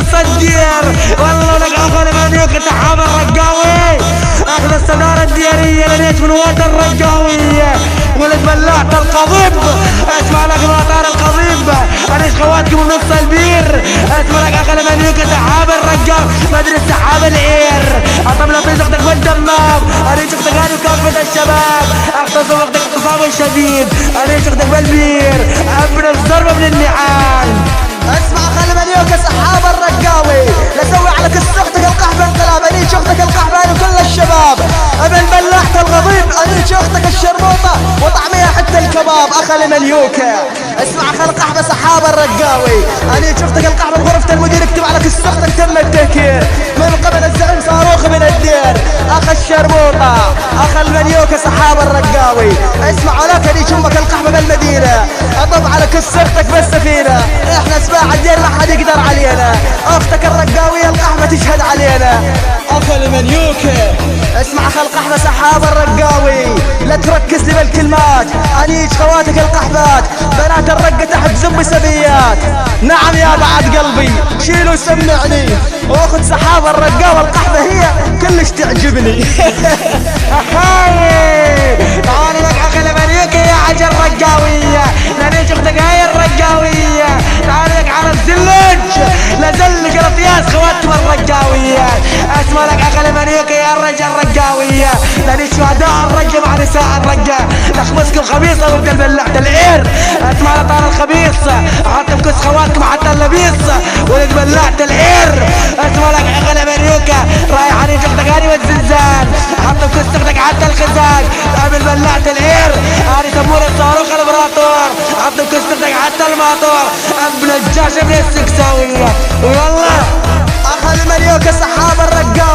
نص الدير. والله لك اخر منيوك سحاب الرقاوي اخذ الصدارة الديرية لليش من واد الرقاوية ولد بلعت القضيب. اسمع لك مطار القضيب انيش خواتكم من نص البير. اسمع لك اخر منيوك سحاب الرقاوي مدري السحاب العير. اطب لطيف اختك بالدمام انيش اختك هاني وكافة الشباب اختصم اختك اختصام شديد انيش اختك بالبير ابن الضربة من النعال. اسمع خلي منيوك سحاب الرقاوي لسوي على كس اختك القحبة انقلاب انيش اختك القحبة وكل الشباب ابن بلعت الغضيب انيش اختك الشربوطة وطعميها حتى الكباب اخلي منيوكة. اسمع خل قحبة سحاب الرقاوي انيش اختك القحبة بغرفة المدير اكتب على كس اختك تم التهكير من قبل الزعيم صاروخ من الدير اخ الشربوطة اخ المنيوكة سحاب الرقاوي. اسمع لك انيش امك القحبة بالمدينة اطب على كس اختك بالسفينة احنا سباع الدير ما حد يقدر علينا اختك الرقاوية القحبة تشهد علينا اخ المنيوكة. اسمع خل قحبة سحاب الرقاوي لا تركز لي بالكلمات انيش خواتك القحبات بنات الرقة تحت زم سبيات. نعم يا بعد قلبي شيلوا سمعني واخذ سحاب الرقاوة القحبة هي كلش تعجبني. تعالي لك اخي المنيوكة يا عجل الرقاوية لانيش اختك هاي الرقاوية. تعالي لك على الزلج لزلج رطياس خواتكم الرقاوية. اسمع لك اخي المنيوكة يا الرجال الرقاوية لانيش شهداء الرقة مع نساء الرقة نخمسكم خبيصة وانت بلعت العير. اسمع لطار الخبيص حط بكس خواتكم حتى اللبيص ولد بلعت العير. اسمع لك اخي المنيوكة رايح عنيش اختك هاني والزنزان حط بكس اختك حتى الخزان قبل بلعت العير هاني سمور الصاروخ الامبراطور حط بكس اختك حتى الماطور ابن الجاشة من السكساوية. والله اخ المنيوكة سحاب الرقاوي